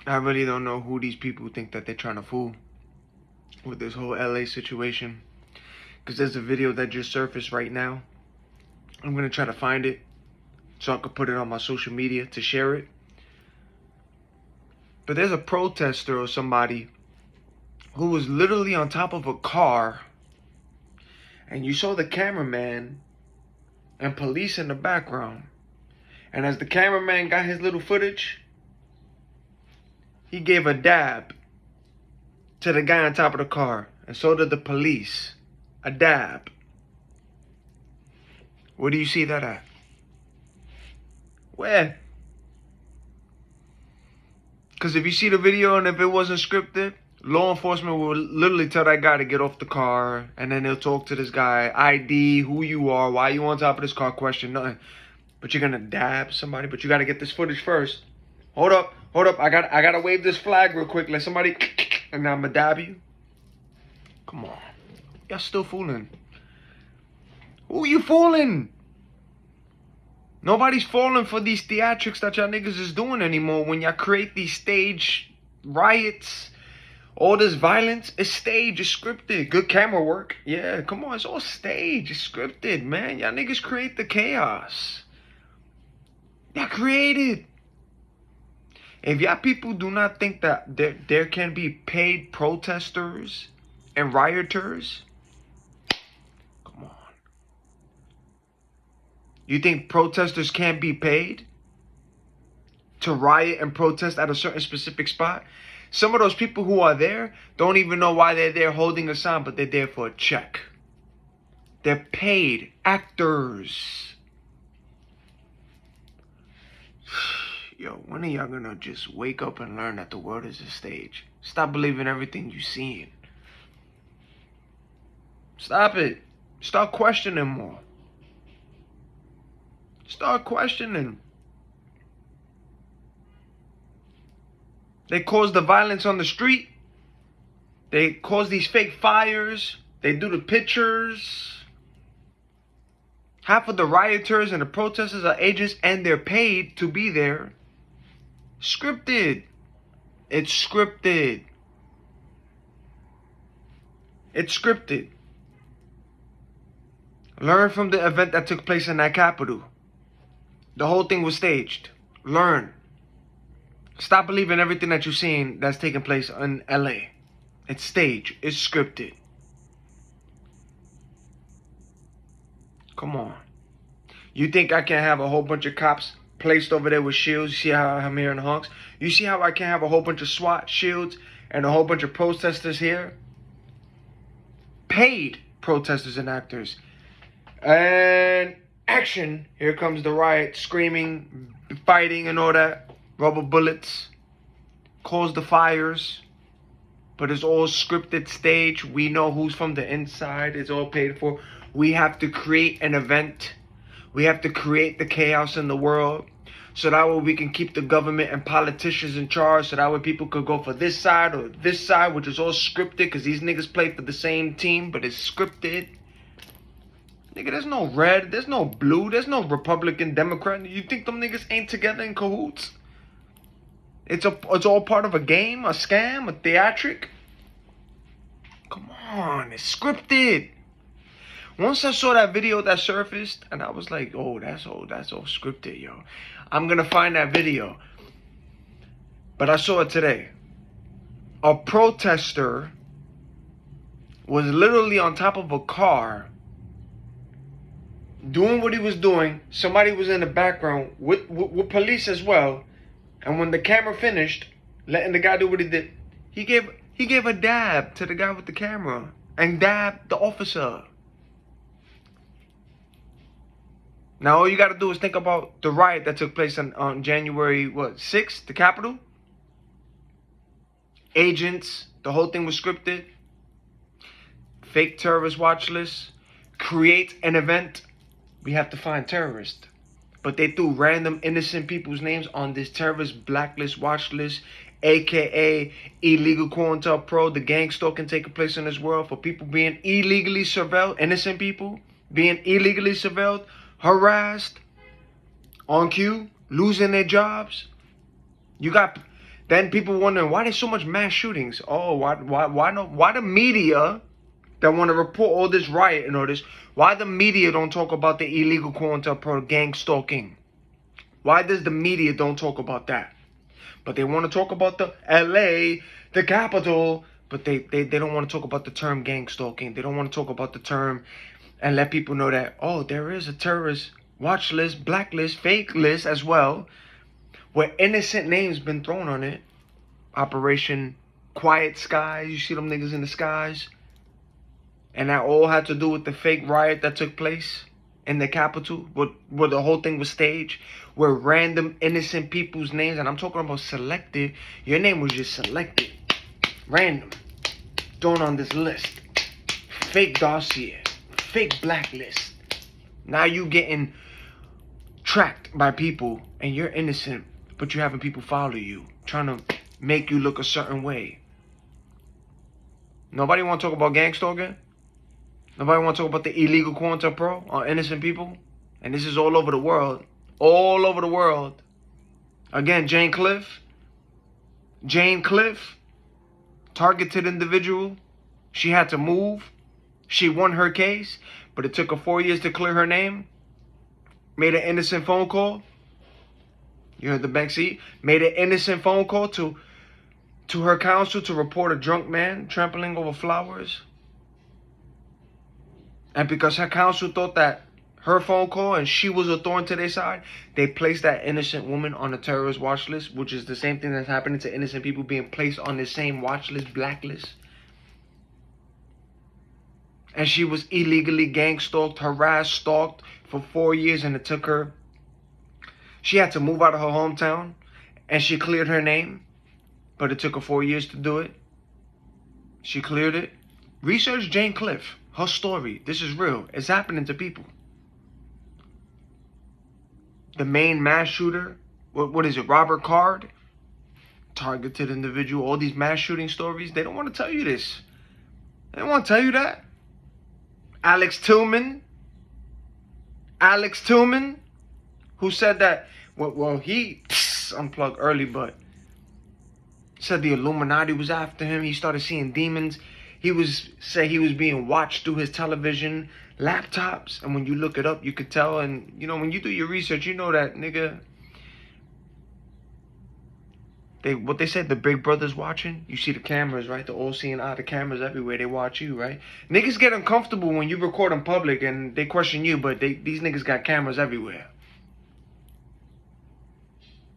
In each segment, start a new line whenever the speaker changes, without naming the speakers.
I really don't know who these people think that they're trying to fool with this whole LA situation. Because there's a video that just surfaced right now. I'm going to try to find it so I can put it on my social media to share it. But there's a protester or somebody who was literally on top of a car. And you saw the cameraman and police in the background. And as the cameraman got his little footage, he gave a dab to the guy on top of the car. And so did the police. A dab. Where do you see that at? Where? Because if you see the video and if it wasn't scripted, law enforcement will literally tell that guy to get off the car. And then they'll talk to this guy. ID, who you are, why you on top of this car, question, nothing. But you're going to dab somebody. But you got to get this footage first. Hold up. I gotta wave this flag real quick. Let somebody, and now I'm going to dab you. Come on. Y'all still fooling. Who you fooling? Nobody's falling for these theatrics that y'all niggas is doing anymore. When y'all create these stage riots, all this violence, it's staged, it's scripted. Good camera work. Yeah, come on, it's all staged, it's scripted, man. Y'all niggas create the chaos. Y'all create it. If y'all people do not think that there can be paid protesters and rioters, come on. You think protesters can't be paid to riot and protest at a certain specific spot? Some of those people who are there don't even know why they're there holding a sign, but they're there for a check. They're paid actors. Yo, when are y'all gonna just wake up and learn that the world is a stage? Stop believing everything you're seeing. Stop it. Start questioning more. Start questioning. They cause the violence on the street. They cause these fake fires. They do the pictures. Half of the rioters and the protesters are agents and they're paid to be there. Scripted. It's scripted. It's scripted. Learn from the event that took place in that Capitol. The whole thing was staged. Learn. Stop believing everything that you're seeing that's taking place in LA. It's staged. It's scripted. Come on. You think I can have a whole bunch of cops placed over there with shields? You see how I'm here in the Honks? You see how I can have a whole bunch of SWAT shields and a whole bunch of protesters here? Paid protesters and actors. And action. Here comes the riot. Screaming, fighting and all that. Rubber bullets. Cause the fires. But it's all scripted stage. We know who's from the inside. It's all paid for. We have to create an event. We have to create the chaos in the world. So that way we can keep the government and politicians in charge. So that way people could go for this side or this side, which is all scripted. Because these niggas play for the same team, but it's scripted. Nigga, there's no red. There's no blue. There's no Republican, Democrat. You think them niggas ain't together in cahoots? It's all part of a game, a scam, a theatric. Come on, it's scripted. Once I saw that video that surfaced, and I was like, oh, that's all scripted, yo. I'm gonna find that video. But I saw it today. A protester was literally on top of a car doing what he was doing. Somebody was in the background with police as well. And when the camera finished, letting the guy do what he did, he gave a dab to the guy with the camera and dabbed the officer. Now all you got to do is think about the riot that took place on January 6th, the Capitol. Agents, the whole thing was scripted. Fake terrorist watch list. Create an event. We have to find terrorists. But they threw random innocent people's names on this terrorist blacklist watch list, aka illegal COINTELPRO. The gang stalking taking place in this world for people being illegally surveilled, innocent people being illegally surveilled, harassed, on cue, losing their jobs. You got Then people wondering why there's so much mass shootings. Oh, why the media that want to report all this riot and all this, why the media don't talk about the illegal COINTELPRO gang stalking? Why does the media don't talk about that? But they want to talk about the LA, the capital, but they don't want to talk about the term gang stalking. They don't want to talk about the term and let people know that, oh, there is a terrorist watch list, blacklist, fake list as well, where innocent names been thrown on it. Operation Quiet Skies, you see them niggas in the skies? And that all had to do with the fake riot that took place in the capital, where the whole thing was staged, where random innocent people's names, and I'm talking about selected, your name was just selected, random, thrown on this list, fake dossier, fake blacklist. Now you getting tracked by people, and you're innocent, but you're having people follow you, trying to make you look a certain way. Nobody want to talk about gang stalking? Nobody want to talk about the illegal COINTELPRO on innocent people? And this is all over the world. All over the world. Again, Jane Cliff, targeted individual. She had to move. She won her case, but it took her 4 years to clear her name. Made an innocent phone call. You heard the Banksy? Made an innocent phone call to her counsel to report a drunk man trampling over flowers. And because her counsel thought that her phone call and she was a thorn to their side, they placed that innocent woman on a terrorist watch list, which is the same thing that's happening to innocent people being placed on the same watch list, blacklist. And she was illegally gang stalked, harassed, stalked for 4 years, and it took her. She had to move out of her hometown, and she cleared her name, but it took her 4 years to do it. She cleared it. Research Jane Cliff. Her story. This is real. It's happening to people. The main mass shooter, what is it, Robert Card? Targeted individual. All these mass shooting stories, they don't want to tell you this. They don't want to tell you that. Alex Tillman, who said that, well, he unplugged early, but said the Illuminati was after him. He started seeing demons. He was being watched through his television, laptops, and when you look it up, you could tell. And you know, when you do your research, you know that nigga. What they said, the Big Brother's watching. You see the cameras, right? The all-seeing eye, the cameras everywhere. They watch you, right? Niggas get uncomfortable when you record in public and they question you, but these niggas got cameras everywhere.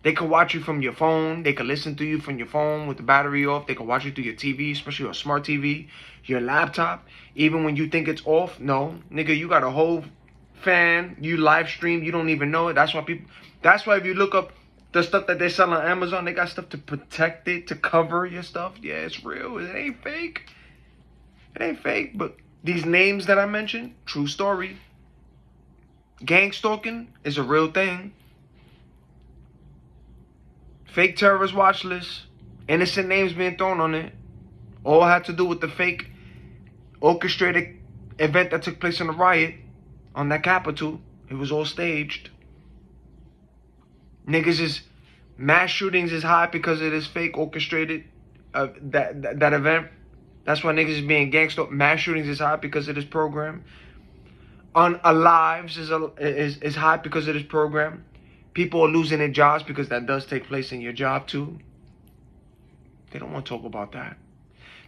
They could watch you from your phone. They could listen to you from your phone with the battery off. They could watch you through your TV, especially your smart TV, your laptop. Even when you think it's off, no. Nigga, you got a whole fan. You live stream. You don't even know it. That's why if you look up the stuff that they sell on Amazon, they got stuff to protect it, to cover your stuff. Yeah, it's real. It ain't fake. It ain't fake. But these names that I mentioned, true story. Gang stalking is a real thing. Fake terrorist watch list, innocent names being thrown on it, all had to do with the fake orchestrated event that took place in the riot on that Capitol. It was all staged. Niggas is mass shootings is high because it is fake orchestrated that event. That's why niggas is being gangster. Mass shootings is high because it is programmed. Unalives is high because it is programmed. People are losing their jobs because that does take place in your job too. They don't want to talk about that.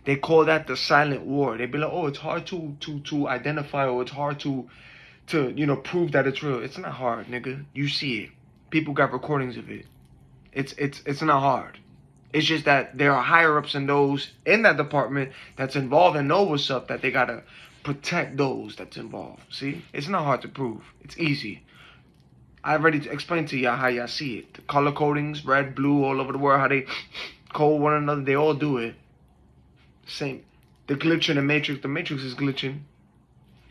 They call that the silent war. They be like, oh, it's hard to identify, or it's hard to prove that it's real. It's not hard, nigga. You see it. People got recordings of it. It's not hard. It's just that there are higher ups and those in that department that's involved and know what's up, that they gotta protect those that's involved. See? It's not hard to prove. It's easy. I already explained to y'all how y'all see it. The color codings, red, blue, all over the world, how they code one another. They all do it. Same. The glitch in the Matrix. The Matrix is glitching.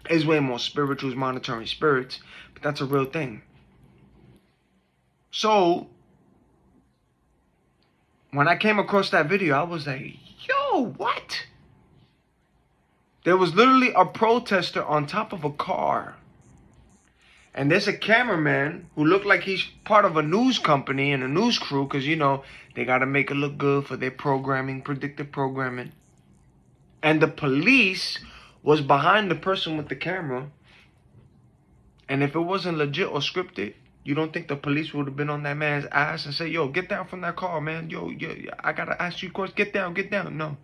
It's way more spirituals monitoring spirits. But that's a real thing. So, when I came across that video, I was like, yo, what? There was literally a protester on top of a car. And there's a cameraman who looked like he's part of a news company and a news crew, because, you know, they got to make it look good for their programming, predictive programming. And the police was behind the person with the camera. And if it wasn't legit or scripted, you don't think the police would have been on that man's ass and say, yo, get down from that car, man. Yo, I got to ask you a question. Get down, get down. No.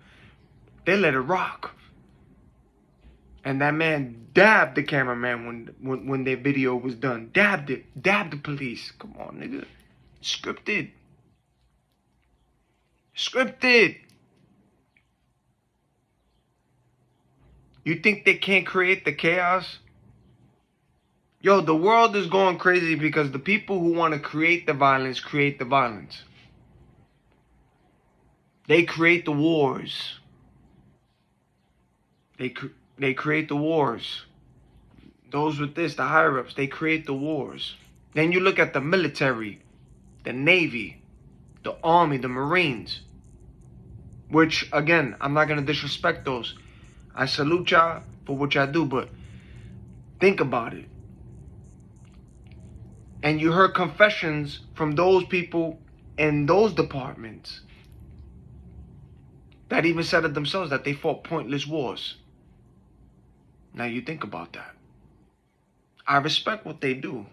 They let it rock. And that man dabbed the cameraman when their video was done. Dabbed it. Dabbed the police. Come on, nigga. Scripted. Scripted. You think they can't create the chaos? Yo, the world is going crazy because the people who want to create the violence create the violence. They create the wars. They create the wars. Those with this, the higher-ups, they create the wars. Then you look at the military, the Navy, the Army, the Marines. Which, again, I'm not going to disrespect those. I salute y'all for what y'all do, but think about it. And you heard confessions from those people in those departments that even said it themselves, that they fought pointless wars. Now you think about that. I respect what they do.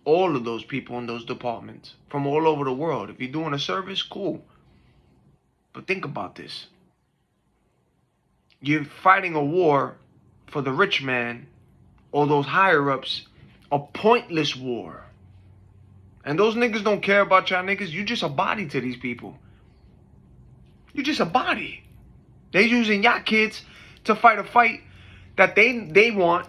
All of those people in those departments from all over the world. If you're doing a service, cool. But think about this. You're fighting a war for the rich man or those higher-ups, a pointless war. And those niggas don't care about y'all niggas. You just a body to these people. You just a body. They using y'all kids to fight a fight that they want,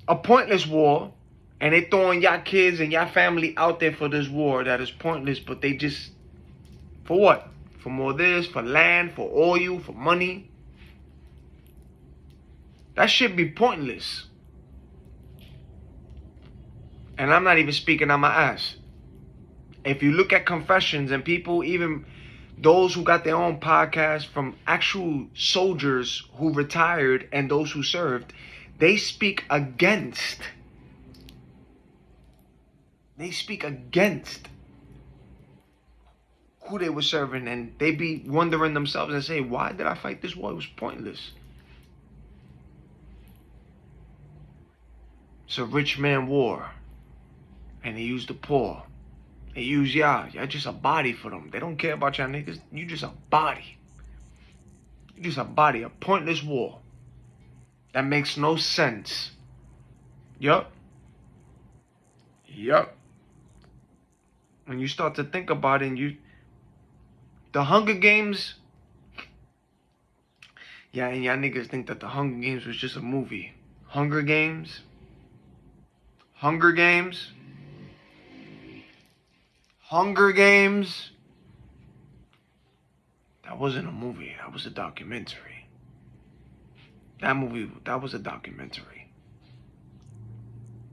a pointless war, and they throwing y'all kids and y'all family out there for this war that is pointless, but they just, for what? For more this, for land, for oil, for money. That should be pointless. And I'm not even speaking on my ass. If you look at confessions and people, even those who got their own podcast from actual soldiers who retired and those who served, they speak against. They speak against who they were serving, and they be wondering themselves and say, why did I fight this war? It was pointless. It's a rich man war. And they use the poor. They use y'all. Y'all just a body for them. They don't care about y'all niggas. You just a body. You just a body. A pointless war. That makes no sense. Yup. Yup. When you start to think about it, and the Hunger Games. Yeah, and y'all niggas think that the Hunger Games was just a movie. Hunger Games. Hunger Games. Hunger Games. That wasn't a movie. That was a documentary. That was a documentary.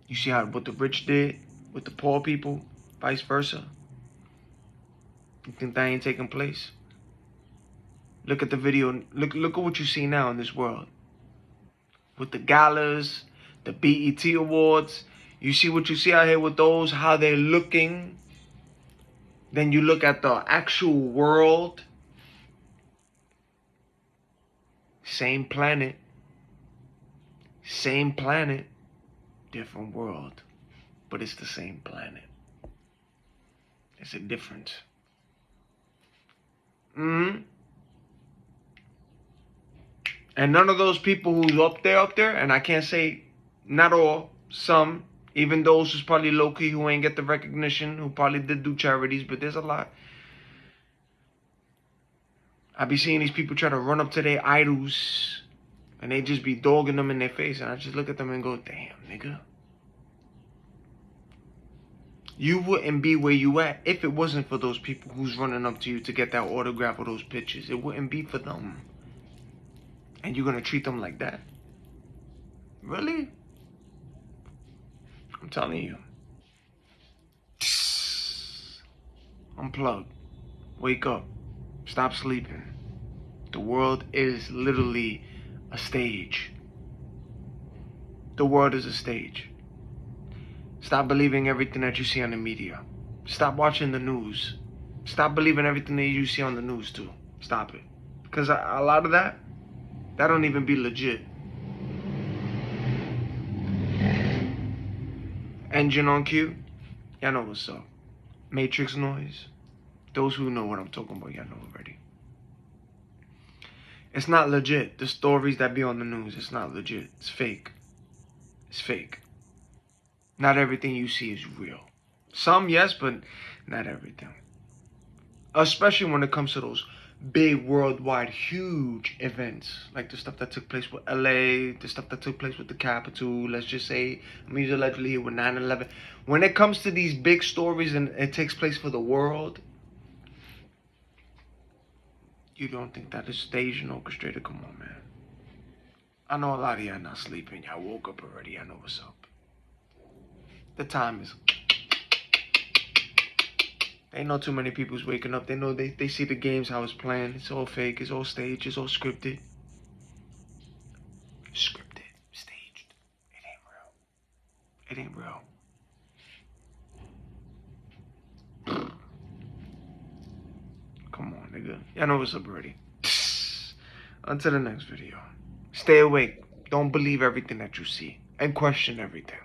You see what the rich did with the poor people, vice versa? You think that ain't taking place? Look at the video. Look at what you see now in this world. With the galas, the BET Awards. You see what you see out here with those, how they're looking. Then you look at the actual world. Same planet. Same planet. Different world. But it's the same planet. It's a difference. And none of those people who's up there, and I can't say not all, some, even those who's probably low-key who ain't get the recognition, who probably did do charities, but there's a lot. I be seeing these people try to run up to their idols, and they just be dogging them in their face, and I just look at them and go, damn, nigga. You wouldn't be where you at if it wasn't for those people who's running up to you to get that autograph or those pictures. It wouldn't be for them. And you're going to treat them like that? Really? I'm telling you. Unplug. Wake up. Stop sleeping. The world is literally a stage. The world is a stage. Stop believing everything that you see on the media. Stop watching the news. Stop believing everything that you see on the news too. Stop it. Because a lot of that don't even be legit. Engine on cue. Y'all know what's up. Matrix noise. Those who know what I'm talking about, y'all know already. It's not legit. The stories that be on the news, it's not legit. It's fake. It's fake. Not everything you see is real. Some, yes, but not everything. Especially when it comes to those big worldwide huge events, like the stuff that took place with LA, the stuff that took place with the Capitol, let's just say, I'm using allegedly here with 9/11. When it comes to these big stories and it takes place for the world, you don't think that is staged and orchestrated? Come on, man. I know a lot of y'all not sleeping. Y'all woke up already. I know what's up. The time is... Ain't no too many people's waking up. They know they see the games, how it's playing. It's all fake. It's all staged. It's all scripted. Scripted. Staged. It ain't real. It ain't real. Come on, nigga. Y'all know what's up already. Until the next video. Stay awake. Don't believe everything that you see. And question everything.